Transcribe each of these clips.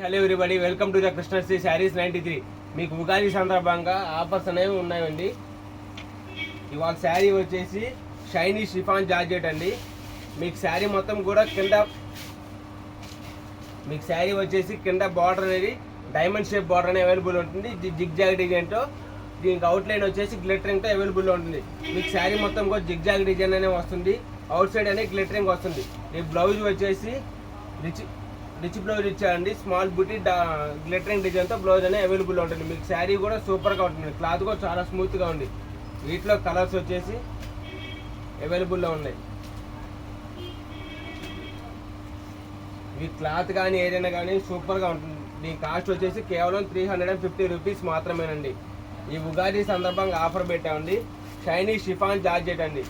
Hello everybody, welcome to the Krishnasri saris 93. మీకు ఉగాది సందర్భంగా offers అనేవి ఉన్నాయండి. ఇవాళ శారీ వచ్చేసి షైనీ షిఫాన్ జార్జెట్ అండి. మీకు శారీ మొత్తం కూడా కింద బార్డర్ అనేది డైమండ్ షేప్ బార్డర్ అనేది అవైలబుల్ ఉంటుంది. జిగ్ జాగ్ డిజైన్తో, దీనికి అవుట్లైన్ వచ్చేసి గ్లిటరింగ్తో అవైలబుల్లో ఉంటుంది. మీకు శారీ మొత్తం కూడా జిగ్ జాగ్ డిజైన్ అనేది వస్తుంది. అవుట్ సైడ్ అనేది గ్లిటరింగ్ వస్తుంది. ఈ బ్లౌజ్ వచ్చేసి రిచ్ బ్లౌజ్ ఇచ్చారండి. స్మాల్ బుటీ గ్లిటరింగ్ డిజైన్తో బ్లౌజ్ అనేది అవైలబుల్ ఉంటుంది. మీకు శారీ కూడా సూపర్గా ఉంటుంది. క్లాత్ కూడా చాలా స్మూత్గా ఉంది. వీటిలో కలర్స్ వచ్చేసి అవైలబుల్లో ఉన్నాయి. ఈ క్లాత్ కానీ ఏదైనా కానీ సూపర్గా ఉంటుంది. దీని కాస్ట్ వచ్చేసి కేవలం 350 రూపీస్ మాత్రమేనండి. ఈ ఉగాది సందర్భంగా ఆఫర్ పెట్టామండి. షైనీ షిఫాన్ జార్జెట్ అండి.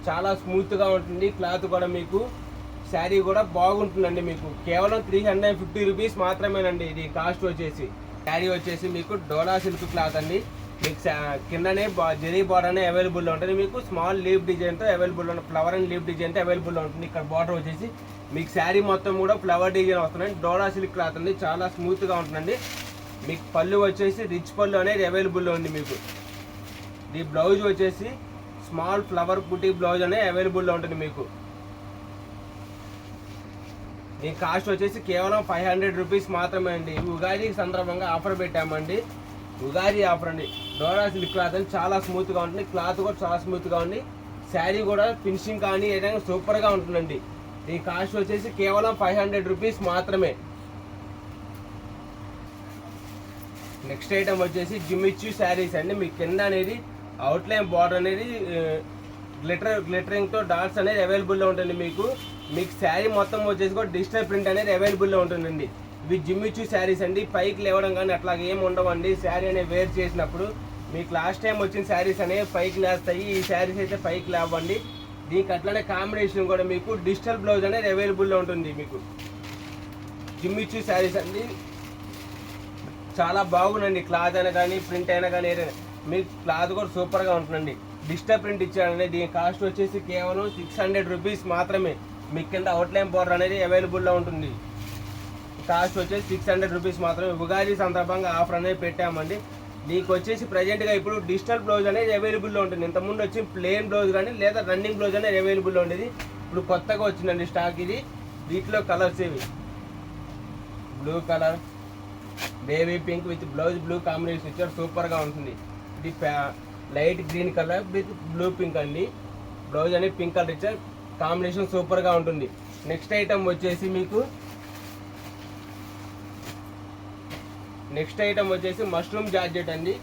చాలా స్మూత్గా ఉంటుంది. క్లాత్ కూడా మీకు శారీ కూడా బాగుంటుందండి. మీకు కేవలం 350 రూపీస్ మాత్రమేనండి. ఇది కాస్ట్ వచ్చేసి. శారీ వచ్చేసి మీకు డోలా సిల్క్ క్లాత్ అండి. మీకు కిందనే జరీ బార్డర్ అనేది అవైలబుల్లో ఉంటుంది. మీకు స్మాల్ లీఫ్ డిజైన్తో అవైలబుల్ ఉంటుంది. ఫ్లవర్ అండ్ లీఫ్ డిజైన్తో అవైలబుల్లో ఉంటుంది. ఇక్కడ బార్డర్ వచ్చేసి మీకు శారీ మొత్తం కూడా ఫ్లవర్ డిజైన్ వస్తుందండి. డోలా సిల్క్ క్లాత్ అండి. చాలా స్మూత్గా ఉంటుందండి. మీకు పళ్ళు వచ్చేసి రిచ్ పళ్ళు అనేది అవైలబుల్లో ఉంది. మీకు ఈ బ్లౌజ్ వచ్చేసి స్మాల్ ఫ్లవర్ బుటీ బ్లౌజ్ అనేది అవైలబుల్లో ఉంటుంది. మీకు దీని కాస్ట్ వచ్చేసి కేవలం 500 రూపీస్ మాత్రమే అండి. ఉగాది సందర్భంగా ఆఫర్ పెట్టామండి. ఉగాది ఆఫర్ అండి. డోరా సిల్క్ క్లాత్ అని చాలా స్మూత్గా ఉంటుంది. క్లాత్ కూడా చాలా స్మూత్గా ఉంది. శారీ కూడా ఫినిషింగ్ కానీ ఏదైనా సూపర్గా ఉంటుందండి. దీని కాస్ట్ వచ్చేసి కేవలం 500 రూపీస్ మాత్రమే. నెక్స్ట్ ఐటమ్ వచ్చేసి జిమ్మిచ్చు శారీస్ అండి. మీ కింద అనేది అవుట్లైన్ బార్డర్ అనేది గ్లిటరింగ్తో డాట్స్ అనేది అవైలబుల్లో ఉంటుంది. మీకు శారీ మొత్తం వచ్చేసి కూడా డిజిటల్ ప్రింట్ అనేది అవైలబుల్లో ఉంటుందండి. ఇవి జిమ్మిచ్చు శారీస్ అండి. పైకి లేవడం కానీ అట్లాగే ఏమి ఉండవండి. శారీ అనేది వేర్ చేసినప్పుడు మీకు లాస్ట్ టైం వచ్చిన శారీస్ అనేవి పైకి లేస్తాయి. ఈ శారీస్ అయితే పైకి లేవండి. దీనికి అట్లనే కాంబినేషన్ కూడా మీకు డిజిటల్ బ్లౌజ్ అనేది అవైలబుల్లో ఉంటుంది. మీకు జిమ్మిచ్చు శారీస్ అండి. చాలా బాగుందండి. క్లాత్ అయినా కానీ ప్రింట్ అయినా కానీ ఏదైనా మీకు క్లాత్ కూడా సూపర్గా ఉంటుందండి. డిజిటల్ ప్రింట్ ఇచ్చాడండి. దీని కాస్ట్ వచ్చేసి కేవలం 600 రూపీస్ మాత్రమే. మీకు కింద అవుట్లైన్ బార్డర్ అనేది అవైలబుల్లో ఉంటుంది. కాస్ట్ వచ్చేసి 600 రూపీస్ మాత్రమే. ఉగాది సందర్భంగా ఆఫర్ అనేది పెట్టామండి. దీనికి వచ్చేసి ప్రజెంట్గా ఇప్పుడు డిజిటల్ బ్లౌజ్ అనేది అవైలబుల్లో ఉంటుంది. ఇంతకుముందు వచ్చి ప్లెయిన్ బ్లౌజ్ కానీ లేదా రన్నింగ్ బ్లౌజ్ అనేది అవైలబుల్లో ఉండేది. ఇప్పుడు కొత్తగా వచ్చిందండి స్టాక్ ఇది. వీటిలో కలర్స్ ఇవి blue colour, baby pink with blouse blue combination ఇచ్చారు. సూపర్గా ఉంటుంది. ఇది light green colour with blue pink అండి. బ్లౌజ్ అనేది పింక్ కలర్ ఇచ్చారు. కాంబినేషన్ సూపర్గా ఉంటుంది. నెక్స్ట్ ఐటమ్ వచ్చేసి మష్రూమ్ జార్జెట్ అండి.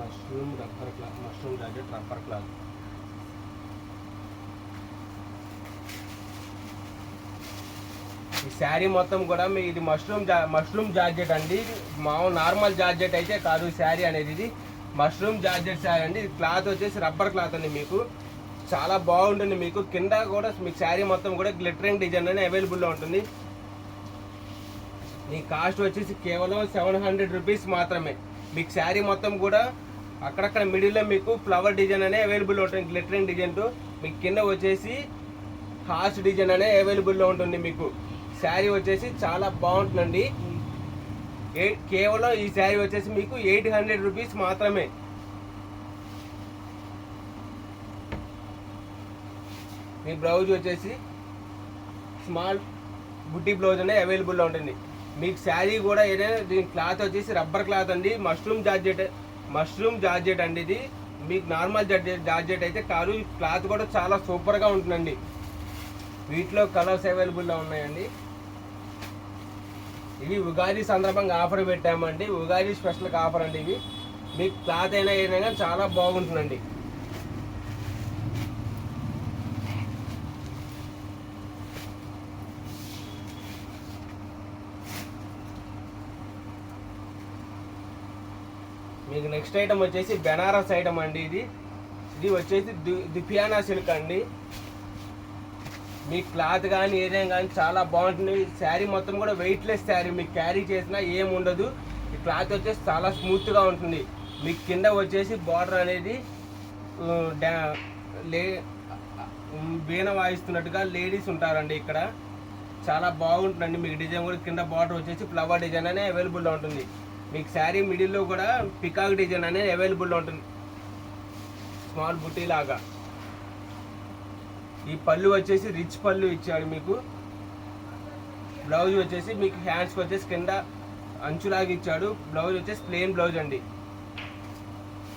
Mushroom georgette rubber cloth. ఈ శారీ మొత్తం కూడా మీ ఇది మష్రూమ్ జార్జెట్ అండి. నార్మల్ జార్జెట్ అయితే కాదు శారీ అనేది. ఇది మష్రూమ్ జార్జెట్ శారీ అండి. క్లాత్ వచ్చేసి రబ్బర్ క్లాత్ అండి. మీకు చాలా బాగుంటుంది. మీకు కింద కూడా మీకు శారీ మొత్తం కూడా గ్లిటరింగ్ డిజైన్ అనేది అవైలబుల్లో ఉంటుంది. మీ కాస్ట్ వచ్చేసి కేవలం 700 రూపీస్ మాత్రమే. మీకు శారీ మొత్తం కూడా అక్కడక్కడ మిడిల్లో మీకు ఫ్లవర్ డిజైన్ అనేది అవైలబుల్ ఉంటుంది. గ్లిటరింగ్ డిజైన్తో మీకు కింద వచ్చేసి హార్స్ డిజైన్ అనేది అవైలబుల్లో ఉంటుంది. మీకు శారీ వచ్చేసి చాలా బాగుంటుందండి. కేవలం ఈ శారీ వచ్చేసి మీకు 800 రూపీస్ మాత్రమే. మీ బ్లౌజ్ వచ్చేసి స్మాల్ బుట్టి బ్లౌజ్ అనేది అవైలబుల్లో ఉంటుంది. మీకు శారీ కూడా ఏదైనా దీని క్లాత్ వచ్చేసి రబ్బర్ క్లాత్ అండి. మష్రూమ్ జార్జెట్ అండి. ఇది మీకు నార్మల్ జార్జెట్ అయితే కాదు. క్లాత్ కూడా చాలా సూపర్గా ఉంటుందండి. వీటిలో కలర్స్ అవైలబుల్లో ఉన్నాయండి. ఇవి ఉగాది సందర్భంగా ఆఫర్ పెట్టామండి. ఉగాది స్పెషల్గా ఆఫర్ అండి. ఇవి మీకు క్లాత్ అయినా ఏదైనా చాలా బాగుంటుందండి. మీకు నెక్స్ట్ ఐటమ్ వచ్చేసి బెనారస్ ఐటమ్ అండి. ఇది వచ్చేసి దుపియానా సిల్క్ అండి. మీ క్లాత్ కానీ ఏదైనా కానీ చాలా బాగుంటుంది. శారీ మొత్తం కూడా వెయిట్లెస్ శారీ. మీకు క్యారీ చేసినా ఏముండదు. ఈ క్లాత్ వచ్చేసి చాలా స్మూత్గా ఉంటుంది. మీకు కింద వచ్చేసి బార్డర్ అనేది వీణ వాయిస్తున్నట్టుగా లేడీస్ ఉంటారండి ఇక్కడ. చాలా బాగుంటుందండి. మీకు డిజైన్ కూడా కింద బార్డర్ వచ్చేసి ఫ్లవర్ డిజైన్ అనేది అవైలబుల్లో ఉంటుంది. మీకు శారీ మిడిల్లో కూడా పికాక్ డిజైన్ అనేది అవైలబుల్లో ఉంటుంది, స్మాల్ బుట్టి లాగా. ఈ పళ్ళు వచ్చేసి రిచ్ పళ్ళు ఇచ్చాడు మీకు. బ్లౌజ్ వచ్చేసి మీకు హ్యాండ్స్కి వచ్చేసి కింద అంచులాగా ఇచ్చాడు. బ్లౌజ్ వచ్చేసి ప్లెయిన్ బ్లౌజ్ అండి.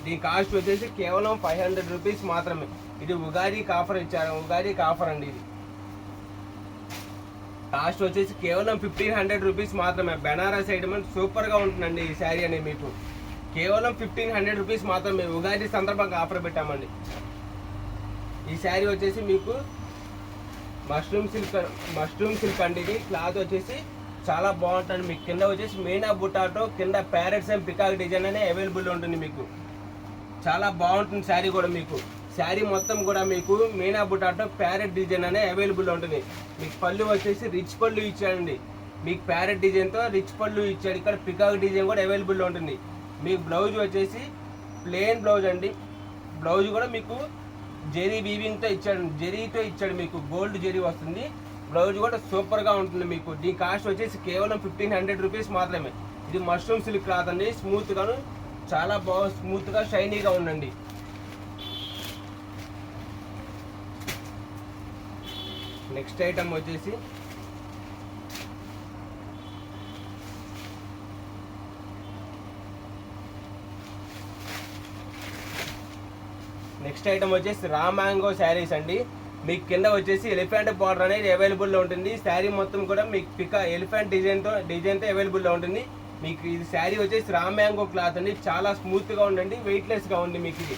దీని కాస్ట్ వచ్చేసి కేవలం 500 రూపీస్ మాత్రమే. ఇది ఉగాదికి ఆఫర్ ఇచ్చారు, ఉగాదికి ఆఫర్ అండి. ఇది కాస్ట్ వచ్చేసి కేవలం 1500 రూపీస్ మాత్రమే. బెనారస్ ఐటమ్ అంటే సూపర్గా ఉంటుందండి ఈ శారీ అనేది మీకు. కేవలం 1500 రూపీస్ మాత్రమే. ఉగాది సందర్భంగా ఆఫర్ పెట్టామండి. ఈ శారీ వచ్చేసి మీకు మష్రూమ్ సిల్క్ అండి. ఇది క్లాత్ వచ్చేసి చాలా బాగుంటుంది. మీకు కింద వచ్చేసి మీనా బుటాటో, కింద ప్యారెట్స్ అండ్ పికాక్ డిజైన్ అనే అవైలబుల్ ఉంటుంది మీకు. చాలా బాగుంటుంది శారీ కూడా మీకు. శారీ మొత్తం కూడా మీకు మీనా బుటాటో ప్యారెట్ డిజైన్ అనే అవైలబుల్ ఉంటుంది. మీకు పళ్ళు వచ్చేసి రిచ్ పళ్ళు ఇచ్చాడండి. మీకు ప్యారెట్ డిజైన్తో రిచ్ పళ్ళు ఇచ్చాడు. ఇక్కడ పికాక్ డిజైన్ కూడా అవైలబుల్ ఉంటుంది. మీకు బ్లౌజ్ వచ్చేసి ప్లెయిన్ బ్లౌజ్ అండి. బ్లౌజ్ కూడా మీకు జెరీ వీవింగ్తో ఇచ్చాడు, జెరీతో ఇచ్చాడు. మీకు గోల్డ్ జెరీ వస్తుంది. బ్లౌజ్ కూడా సూపర్గా ఉంటుంది మీకు. దీని కాస్ట్ వచ్చేసి కేవలం 1500 రూపీస్ మాత్రమే. ఇది మష్రూమ్ సిల్క్ క్లాత్ అండి. స్మూత్గాను చాలా బాగా స్మూత్గా షైనీగా ఉండండి. నెక్స్ట్ ఐటమ్ వచ్చేసి రా మ్యాంగో శారీస్ అండి. మీకు కింద వచ్చేసి ఎలిఫెంట్ బార్డర్ అనేది అవైలబుల్లో ఉంటుంది. శారీ మొత్తం కూడా మీకు ఎలిఫెంట్ డిజైన్తో అవైలబుల్లో ఉంటుంది. మీకు ఇది శారీ వచ్చేసి రా మ్యాంగో క్లాత్ అండి. చాలా స్మూత్గా ఉండండి, వెయిట్లెస్గా ఉంది మీకు. ఇది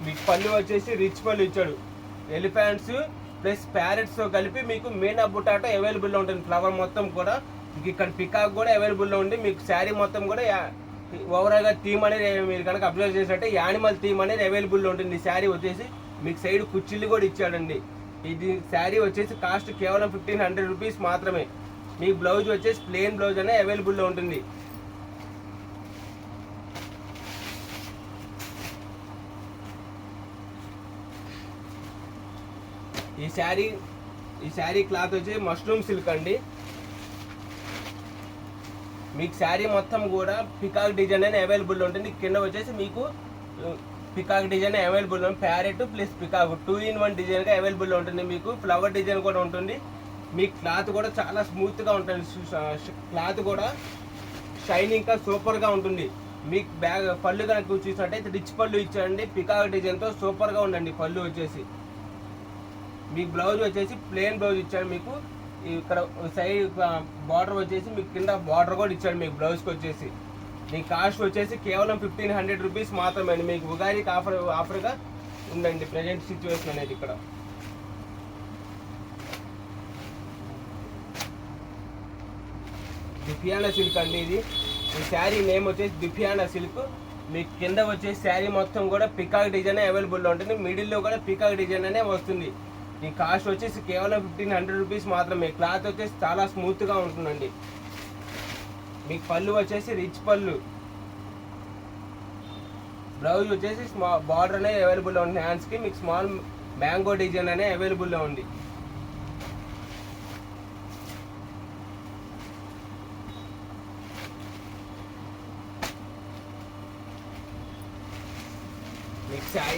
మీకు పళ్ళు వచ్చేసి రిచ్ పళ్ళు ఇచ్చాడు. ఎలిఫెంట్స్ ప్లస్ ప్యారెట్స్తో కలిపి మీకు మీనా బుటాటో అవైలబుల్లో ఉంటుంది. ఫ్లవర్ మొత్తం కూడా మీకు ఇక్కడ పికాక్ కూడా అవైలబుల్లో ఉంది. మీకు శారీ మొత్తం కూడా ఓవరాల్గా థీమ్ అనేది మీరు కనుక అబ్జర్వ్ చేసినట్టే యానిమల్ థీమ్ అనేది అవైలబుల్లో ఉంటుంది. శారీ వచ్చేసి మీకు సైడ్ కుర్చీలు కూడా ఇచ్చాడండి. ఇది శారీ వచ్చేసి కాస్ట్ కేవలం 1500 రూపీస్ మాత్రమే. మీ బ్లౌజ్ వచ్చేసి ప్లెయిన్ బ్లౌజ్ అనేది అవైలబుల్లో ఉంటుంది. ఈ శారీ క్లాత్ వచ్చి మష్రూమ్ సిల్క్ అండి. మీకు శారీ మొత్తం కూడా పికాక్ డిజైన్ అనేది అవైలబుల్ ఉంటుంది. కింద వచ్చేసి మీకు పికాక్ డిజైన్ అవైలబుల్ ఉంటుంది. ప్యారెట్ ప్లస్ పికాక్ 2-in-1 డిజైన్గా అవైలబుల్ ఉంటుంది. మీకు ఫ్లవర్ డిజైన్ కూడా ఉంటుంది. మీ క్లాత్ కూడా చాలా స్మూత్గా ఉంటుంది. క్లాత్ కూడా షైనింగ్గా సూపర్గా ఉంటుంది. మీకు పళ్ళు కనుక చూసినట్టయితే రిచ్ పళ్ళు ఇచ్చారండి. పికాక్ డిజైన్తో సూపర్గా ఉండండి. పళ్ళు వచ్చేసి మీకు బ్లౌజ్ వచ్చేసి ప్లెయిన్ బ్లౌజ్ ఇచ్చాడు. మీకు ఇక్కడ సైడ్ బార్డర్ వచ్చేసి మీకు కింద బార్డర్ కూడా ఇచ్చాడు. మీకు బ్లౌజ్కి వచ్చేసి దీని కాస్ట్ వచ్చేసి కేవలం 1500 రూపీస్ మాత్రమే. మీకు ఉగాదికి ఆఫర్గా ఉందండి ప్రజెంట్ సిచ్యువేషన్ అనేది. ఇక్కడ దుపియానా సిల్క్ అండి. ఇది ఈ శారీ నేమ్ వచ్చేసి దుపియానా సిల్క్. మీకు కింద వచ్చేసి శారీ మొత్తం కూడా పికాక్ డిజైన్ అవైలబుల్లో ఉంటుంది. మిడిల్లో కూడా పికాక్ డిజైన్ అనే వస్తుంది. ఈ కాస్ట్ వచ్చేసి కేవలం 1500 రూపీస్ మాత్రమే. క్లాత్ వచ్చేసి చాలా స్మూత్గా ఉంటుందండి. మీకు పళ్ళు వచ్చేసి రిచ్ పళ్ళు. బ్లౌజ్ వచ్చేసి బార్డర్ అనేది అవైలబుల్లో ఉంది. హ్యాండ్స్కి మీకు స్మాల్ మ్యాంగో డిజైన్ అనేది అవైలబుల్లో ఉంది.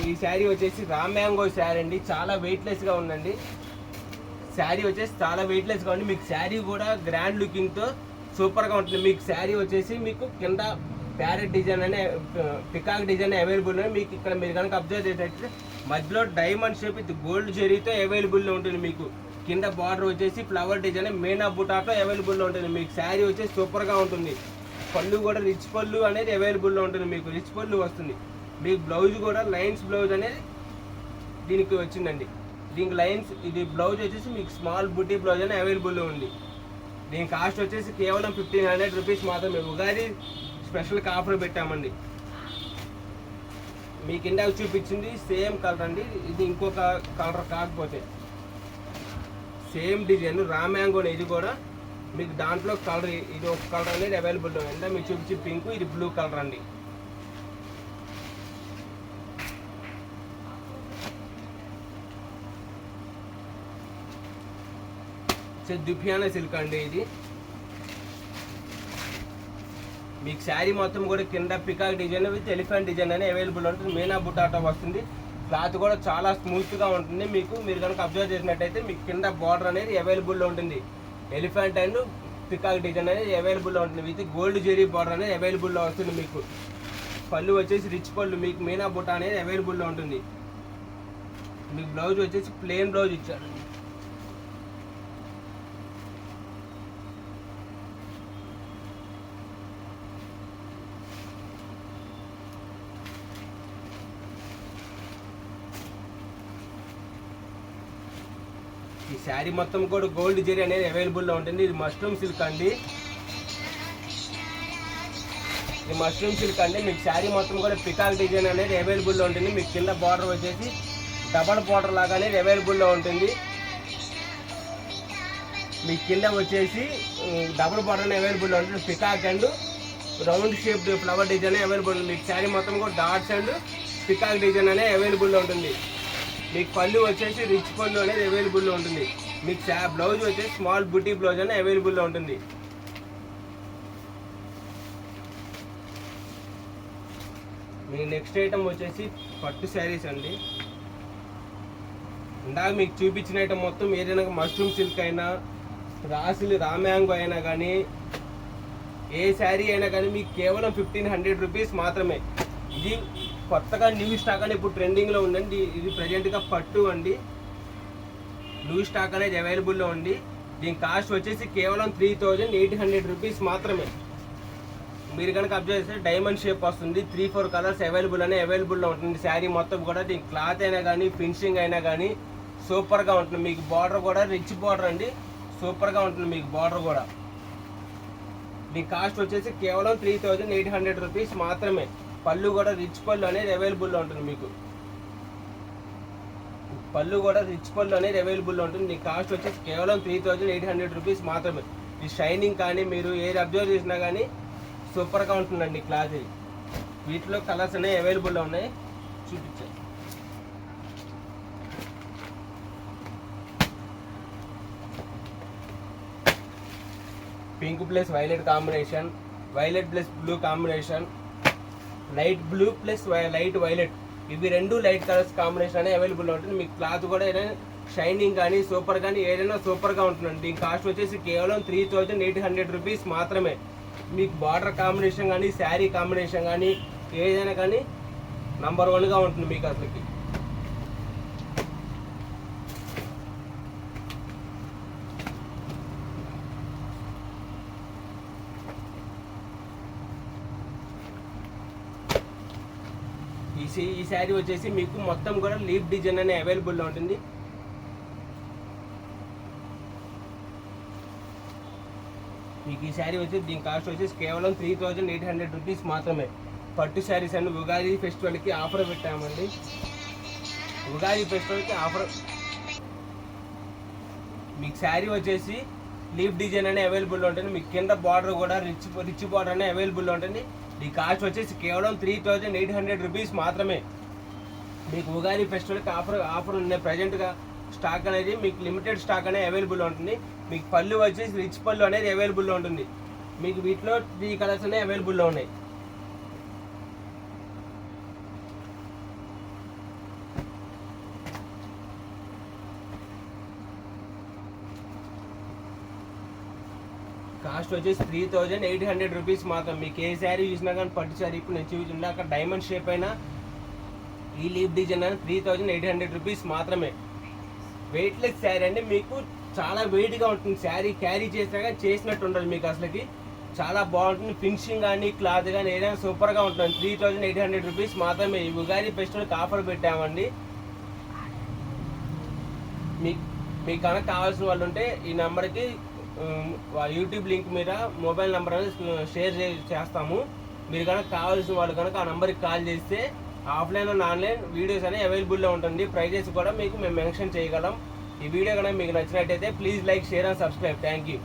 ఈ శారీ వచ్చేసి రా మ్యాంగో శారీ అండి. చాలా వెయిట్లెస్గా ఉందండి. శారీ వచ్చేసి చాలా వెయిట్లెస్గా ఉంది. మీకు శారీ కూడా గ్రాండ్ లుకింగ్తో సూపర్గా ఉంటుంది. మీకు శారీ వచ్చేసి మీకు కింద ప్యారెట్ డిజైన్ అనే పికాక్ డిజైన్ అవైలబుల్ ఉంది. మీకు ఇక్కడ మీరు కనుక అబ్జర్వ్ చేసేటట్టు మధ్యలో డైమండ్ షేప్ విత్ గోల్డ్ జెరీతో అవైలబుల్లో ఉంటుంది. మీకు కింద బార్డర్ వచ్చేసి ఫ్లవర్ డిజైన్ మీనా బుటాతో అవైలబుల్లో ఉంటుంది. మీకు శారీ వచ్చేసి సూపర్గా ఉంటుంది. పళ్ళు కూడా రిచ్ పళ్ళు అనేది అవైలబుల్లో ఉంటుంది. మీకు రిచ్ పళ్ళు వస్తుంది. మీకు బ్లౌజ్ కూడా లైన్స్ బ్లౌజ్ అనేది దీనికి వచ్చిందండి. దీనికి లైన్స్ ఇది బ్లౌజ్ వచ్చేసి మీకు స్మాల్ బుటీ బ్లౌజ్ అనేది అవైలబుల్లో ఉంది. దీని కాస్ట్ వచ్చేసి కేవలం 1500 రూపీస్ మాత్రమే. ఉగాది స్పెషల్గా ఆఫర్ పెట్టామండి. మీకు ఇందాక చూపించింది సేమ్ కలర్ అండి. ఇది ఇంకొక కలర్ కాకపోతే సేమ్ డిజైన్ రా మ్యాంగో. ఇది కూడా మీకు దాంట్లో కలర్ ఇది ఒక కలర్ అనేది అవైలబుల్లో ఉంది. మీకు చూపించి పింక్, ఇది బ్లూ కలర్ అండి. దుపియానా సిల్క్ అండి. ఇది మీకు శారీ మొత్తం కూడా కింద peacock design with elephant design అనేది అవైలబుల్ ఉంటుంది. మీనా బుటాటో వస్తుంది. క్లాత్ కూడా చాలా స్మూత్గా ఉంటుంది. మీరు కనుక అబ్జర్వ్ చేసినట్టయితే మీకు కింద బార్డర్ అనేది అవైలబుల్లో ఉంటుంది. ఎలిఫెంట్ అండ్ పికాక్ డిజైన్ అనేది అవైలబుల్లో ఉంటుంది. విత్ గోల్డ్ జెరీ బార్డర్ అనేది అవైలబుల్లో వస్తుంది. మీకు పళ్ళు వచ్చేసి రిచ్ పళ్ళు, మీకు మీనా బుట్ట అనేది అవైలబుల్లో ఉంటుంది. మీకు బ్లౌజ్ వచ్చేసి ప్లెయిన్ బ్లౌజ్ ఇచ్చారు. ఈ శారీ మొత్తం కూడా గోల్డ్ జెరీ అనేది అవైలబుల్లో ఉంటుంది. ఇది మష్రూమ్ సిల్క్ అండి. ఇది మష్రూమ్ సిల్క్ అండి. మీకు శారీ మొత్తం కూడా పికాక్ డిజైన్ అనేది అవైలబుల్లో ఉంటుంది. మీకు కింద బార్డర్ వచ్చేసి డబల్ బార్డర్ లాగా అనేది అవైలబుల్లో ఉంటుంది. మీకు కింద వచ్చేసి డబుల్ బార్డర్ అనేది అవైలబుల్లో ఉంటుంది. Peacock and round shape flower design available ఉంటుంది. మీకు శారీ మొత్తం కూడా డాట్స్ అండ్ పికాక్ డిజైన్ అనేది అవైలబుల్లో ఉంటుంది. మీకు పళ్ళు వచ్చేసి రిచ్ పళ్ళు అనేది అవైలబుల్లో ఉంటుంది. మీకు బ్లౌజ్ వచ్చేసి స్మాల్ బుటీ బ్లౌజ్ అనేది అవైలబుల్లో ఉంటుంది. మీ నెక్స్ట్ ఐటమ్ వచ్చేసి పట్టు శారీస్ అండి. ఇందాక మీకు చూపించిన ఐటమ్ మొత్తం ఏదైనా మష్రూమ్ సిల్క్ అయినా రామ్యాంగో అయినా కానీ ఏ శారీ అయినా కానీ మీకు కేవలం 1500 రూపీస్ మాత్రమే. ఇది కొత్తగా న్యూ స్టాక్ అని ఇప్పుడు ట్రెండింగ్లో ఉందండి. ఇది ప్రజెంట్గా పట్టు అండి. న్యూ స్టాక్ అనేది అవైలబుల్లో ఉంది. దీని కాస్ట్ వచ్చేసి కేవలం 3800 రూపీస్ మాత్రమే. మీరు కనుక అబ్జర్వ్ చేస్తే డైమండ్ షేప్ వస్తుంది. 3-4 కలర్స్ అవైలబుల్లో ఉంటుంది. శారీ మొత్తం కూడా దీని క్లాత్ అయినా కానీ ఫినిషింగ్ అయినా కానీ సూపర్గా ఉంటుంది. మీకు బార్డర్ కూడా రిచ్ బార్డర్ అండి. సూపర్గా ఉంటుంది మీకు బార్డర్ కూడా. దీని కాస్ట్ వచ్చేసి కేవలం 3800 రూపీస్ మాత్రమే. పళ్ళు కూడా రిచ్ పళ్ళు అనేది అవైలబుల్లో ఉంటుంది. మీకు పళ్ళు కూడా రిచ్ పళ్ళు అనేది అవైలబుల్లో ఉంటుంది. దీని కాస్ట్ వచ్చేసి కేవలం 3800 రూపీస్ మాత్రమే. ఈ షైనింగ్ కానీ మీరు ఏది అబ్జర్వ్ చేసినా కానీ సూపర్గా ఉంటుందండి క్లాత్. ఇది వీటిలో కలర్స్ అనేవి అవైలబుల్లో ఉన్నాయి. చూపించాను. Pink plus violet combination, violet plus blue combination, light blue plus light violet, ఇవి రెండు లైట్ కలర్స్ కాంబినేషన్ అనేది అవైలబుల్ ఉంటుంది. మీకు క్లాత్ కూడా ఏదైనా షైనింగ్ కానీ సూపర్ కానీ ఏదైనా సూపర్గా ఉంటుందండి. దీని కాస్ట్ వచ్చేసి కేవలం 3800 రూపీస్ మాత్రమే. మీకు బార్డర్ కాంబినేషన్ కానీ శారీ కాంబినేషన్ కానీ ఏదైనా కానీ నంబర్ 1గా ఉంటుంది మీకు అసలుకి. ఈ శారీ వచ్చేసి మీకు మొత్తం కూడా లీఫ్ డిజైన్ అనే అవైలబుల్లో ఉంటుంది. మీకు ఈ శారీ వచ్చేసి దీని కాస్ట్ వచ్చేసి కేవలం 3800 రూపీస్ మాత్రమే. పట్టు శారీస్ అండి. ఉగాది ఫెస్టివల్కి ఆఫర్ పెట్టామండి. ఉగాది ఫెస్టివల్కి ఆఫర్. మీకు శారీ వచ్చేసి లీఫ్ డిజైన్ అనే అవైలబుల్లో ఉంటుంది. మీకు కింద బార్డర్ కూడా రిచ్ బార్డర్ అనే అవైలబుల్లో ఉంటుంది. ఈ కాస్ట్ వచ్చేసి కేవలం 3800 రూపీస్ మాత్రమే. మీకు ఉగాది ఫెస్టివల్కి ఆఫర్ ఉన్నాయి. ప్రజెంట్గా స్టాక్ అనేది మీకు లిమిటెడ్ స్టాక్ అనేది అవైలబుల్ ఉంటుంది. మీకు పళ్ళు వచ్చేసి రిచ్ పళ్ళు అనేది అవైలబుల్లో ఉంటుంది. మీకు వీటిలో 3 కలర్స్ అనేవి అవైలబుల్లో ఉన్నాయి. కాస్ట్ వచ్చేసి 3800 రూపీస్ మాత్రం. మీకు ఏ శారీ చూసినా కానీ పట్టు శారీ ఇప్పుడు నేను చూపించింది అక్కడ డైమండ్ షేప్ అయినా ఈ లీఫ్ డిజైన్ అయినా 3800 రూపీస్ మాత్రమే. వెయిట్లెస్ శారీ అండి. మీకు చాలా వెయిట్గా ఉంటుంది. శారీ క్యారీ చేసినా కానీ చేసినట్టు ఉండదు. మీకు అసలుకి చాలా బాగుంటుంది. ఫినిషింగ్ కానీ క్లాత్ కానీ ఏదైనా సూపర్గా ఉంటుంది. 3800 రూపీస్ మాత్రమే. ఈ ఉగాది ఫెస్టివల్కి ఆఫర్ పెట్టామండి. మీకు కనుక కావాల్సిన వాళ్ళు ఉంటే ఈ నెంబర్కి యూట్యూబ్ లింక్ మీద మొబైల్ నెంబర్ అనేది షేర్ చేస్తాము. మీరు కనుక కావాల్సిన వాళ్ళు కనుక ఆ నెంబర్కి కాల్ చేస్తే ఆఫ్లైన్ అండ్ ఆన్లైన్ వీడియోస్ అనేవి అవైలబుల్లో ఉంటుంది. ప్రైజెస్ కూడా మీకు మేము మెన్షన్ చేయగలం. ఈ వీడియో కనుక మీకు నచ్చినట్టయితే please like, share and subscribe. Thank you.